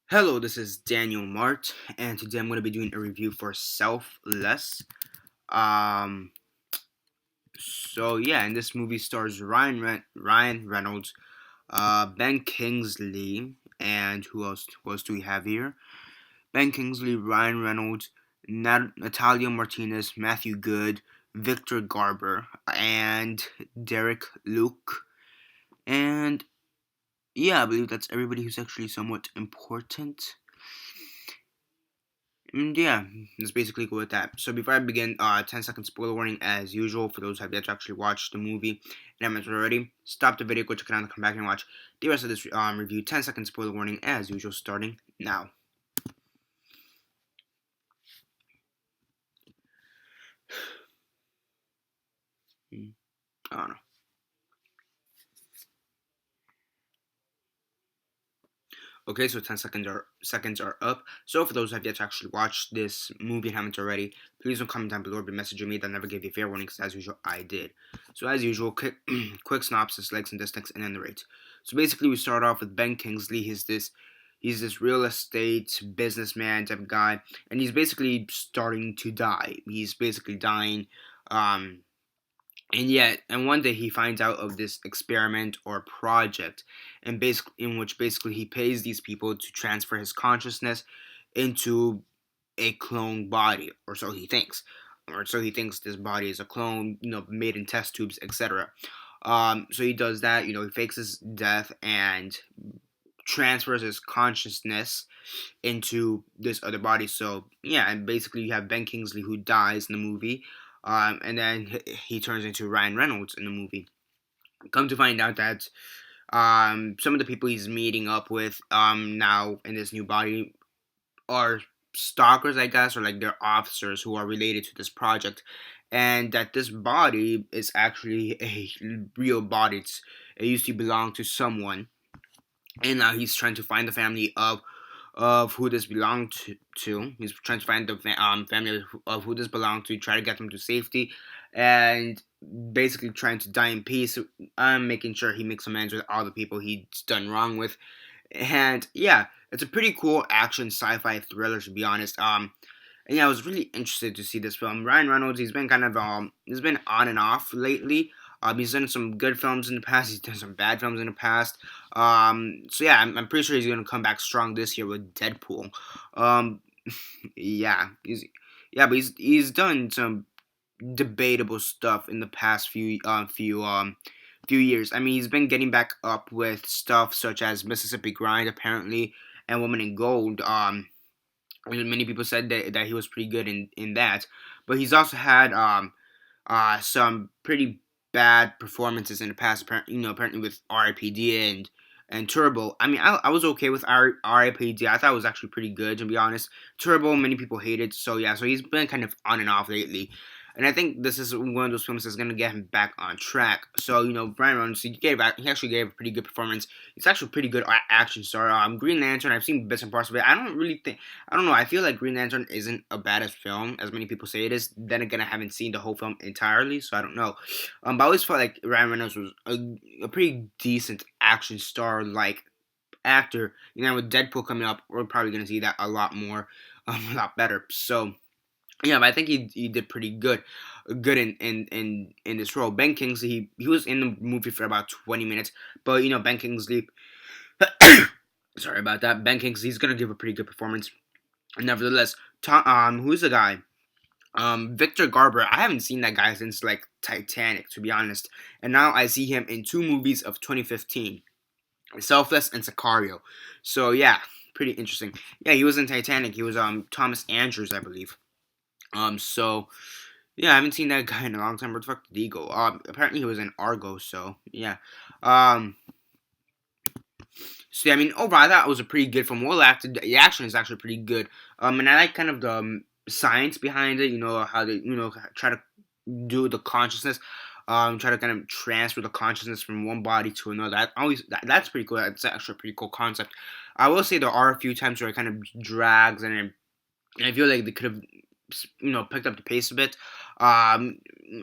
Hello, this is Daniel Mart, and today I'm going to be doing a review for Selfless. Um, in this movie stars Ryan Reynolds, Ben Kingsley, and who else? Who else do we have here? Ben Kingsley, Ryan Reynolds, Natalia Martinez, Matthew Good, Victor Garber, and Derek Luke. And yeah, I believe that's everybody who's actually somewhat important. Yeah, let's basically go with that. So before I begin, 10-second spoiler warning as usual for those who have yet to actually watch the movie and haven't already. Stop the video, go check it out, and come back and watch the rest of this review. 10-second spoiler warning as usual, starting now. I don't know. Okay, so 10 seconds are up. So for those who have yet to actually watch this movie and haven't already, please don't comment down below or be messaging me. That never gave you a fair warning, because as usual, I did. So as usual, quick synopsis, likes and dislikes, and then the rates. So basically, we start off with Ben Kingsley. He's this real estate businessman type of guy, and he's basically starting to die. He's basically dying. Um, and one day he finds out of this experiment or project, in which basically he pays these people to transfer his consciousness into a clone body, or so he thinks. Or so he thinks this body is a clone, made in test tubes, etc. So he does that, he fakes his death and transfers his consciousness into this other body. So yeah, and basically you have Ben Kingsley who dies in the movie, and then he turns into Ryan Reynolds in the movie. Come to find out that some of the people he's meeting up with now in this new body are stalkers, I guess, or like they're officers who are related to this project, and that this body is actually a real body. It used to belong to someone, and now he's trying to find the family of who this belonged to. He's trying to find the family of who this belonged to, try to get them to safety, and basically trying to die in peace. Making sure he makes amends with all the people he's done wrong with. And yeah, it's a pretty cool action sci-fi thriller, to be honest. And yeah, I was really interested to see this film. Ryan Reynolds, he's been on and off lately. He's done some good films in the past. He's done some bad films in the past. So yeah, I'm pretty sure he's gonna come back strong this year with Deadpool. Um, yeah, but he's done some debatable stuff in the past few years. I mean, he's been getting back up with stuff such as Mississippi Grind, apparently, and Woman in Gold. Many people said that he was pretty good in that, but he's also had some pretty bad performances in the past. Apparently with R.I.P.D. and Turbo. I mean, I was okay with R.I.P.D. I thought it was actually pretty good, to be honest. Turbo, many people hated, so yeah. So he's been kind of on and off lately. And I think this is one of those films that's gonna get him back on track. So Brian Reynolds, he actually gave a pretty good performance. It's actually a pretty good action star. Green Lantern, I've seen bits and parts of it. I don't know. I feel like Green Lantern isn't a bad as film as many people say it is. Then again, I haven't seen the whole film entirely, so I don't know. But I always felt like Ryan Reynolds was a pretty decent action star like actor. With Deadpool coming up, we're probably gonna see that a lot more, a lot better. So yeah, but I think he did pretty good in this role. Ben Kingsley, he was in the movie for about 20 minutes, but Ben Kingsley, sorry about that. Ben Kingsley, he's gonna give a pretty good performance. Nevertheless, who's the guy? Victor Garber. I haven't seen that guy since like Titanic, to be honest, and now I see him in two movies of 2015, Selfless and Sicario. So yeah, pretty interesting. Yeah, he was in Titanic. He was Thomas Andrews, I believe. So yeah, I haven't seen that guy in a long time. Where the fuck did he go? Apparently he was in Argo. So yeah. Um. So yeah, I mean, overall, I thought it was a pretty good film. Well acted. The action is actually pretty good. And I like kind of the science behind it. How they try to do the consciousness. Try to kind of transfer the consciousness from one body to another. That's pretty cool. That's actually a pretty cool concept. I will say there are a few times where it kind of drags, and I feel like they could have picked up the pace a bit. Um,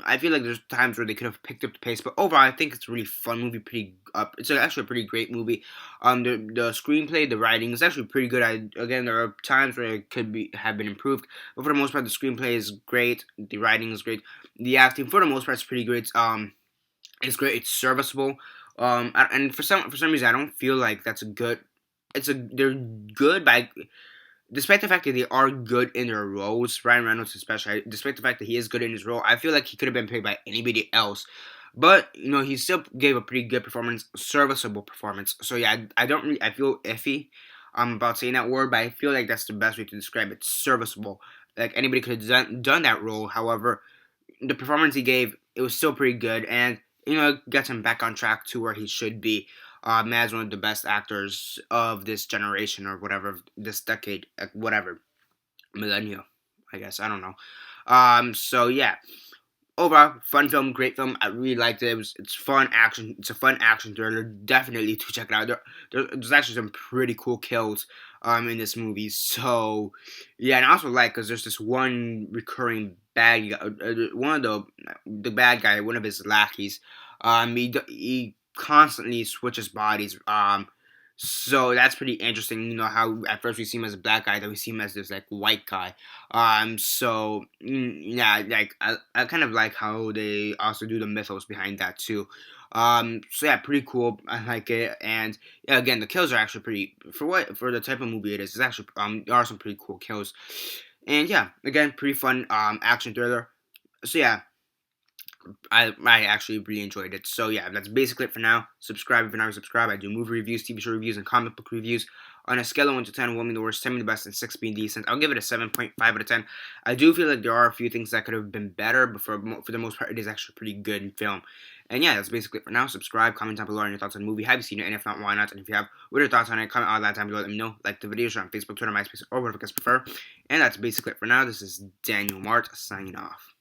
I feel like there's times where they could have picked up the pace, but overall, I think it's a really fun movie. It's actually a pretty great movie. The screenplay, the writing is actually pretty good. Again, there are times where it could have been improved, but for the most part, the screenplay is great. The writing is great. The acting, for the most part, is pretty great. It's great. It's serviceable. And for some reason, I don't feel like that's a good. They're good, but despite the fact that they are good in their roles, Ryan Reynolds especially, despite the fact that he is good in his role, I feel like he could have been played by anybody else. But he still gave a pretty good performance, serviceable performance. So yeah, I don't really, I feel iffy about saying that word, but I feel like that's the best way to describe it. Serviceable. Like anybody could have done that role. However, the performance he gave, it was still pretty good, and gets him back on track to where he should be. As one of the best actors of this generation or whatever, this decade, whatever, millennial, I guess. I don't know. So yeah, overall, fun film, great film. I really liked it. It's fun action. It's a fun action thriller. Definitely to check it out. There's actually some pretty cool kills in this movie. So yeah, and I also like because there's this one recurring bad guy, one of the bad guy, one of his lackeys. He constantly switches bodies. So that's pretty interesting. How at first we see him as a black guy, then we see him as this like white guy. Yeah, like I kind of like how they also do the mythos behind that too. So yeah, pretty cool. I like it, and yeah, again, the kills are actually pretty for the type of movie it is. It's actually there are some pretty cool kills, and yeah, again, pretty fun action thriller. So yeah, I actually really enjoyed it. So yeah, that's basically it for now. Subscribe if you're not subscribed. I do movie reviews, TV show reviews, and comic book reviews. On a scale of 1 to 10, 1 being the worst, 10 being the best, and 6 being decent, I'll give it a 7.5 out of 10. I do feel like there are a few things that could have been better, but for the most part, it is actually a pretty good film. And yeah, that's basically it for now. Subscribe, comment down below on your thoughts on the movie. Have you seen it? And if not, why not? And if you have, what are your thoughts on it? Comment all that time below. Let me know. Like the video, share on Facebook, Twitter, MySpace, or whatever you guys prefer. And that's basically it for now. This is Daniel Mart signing off.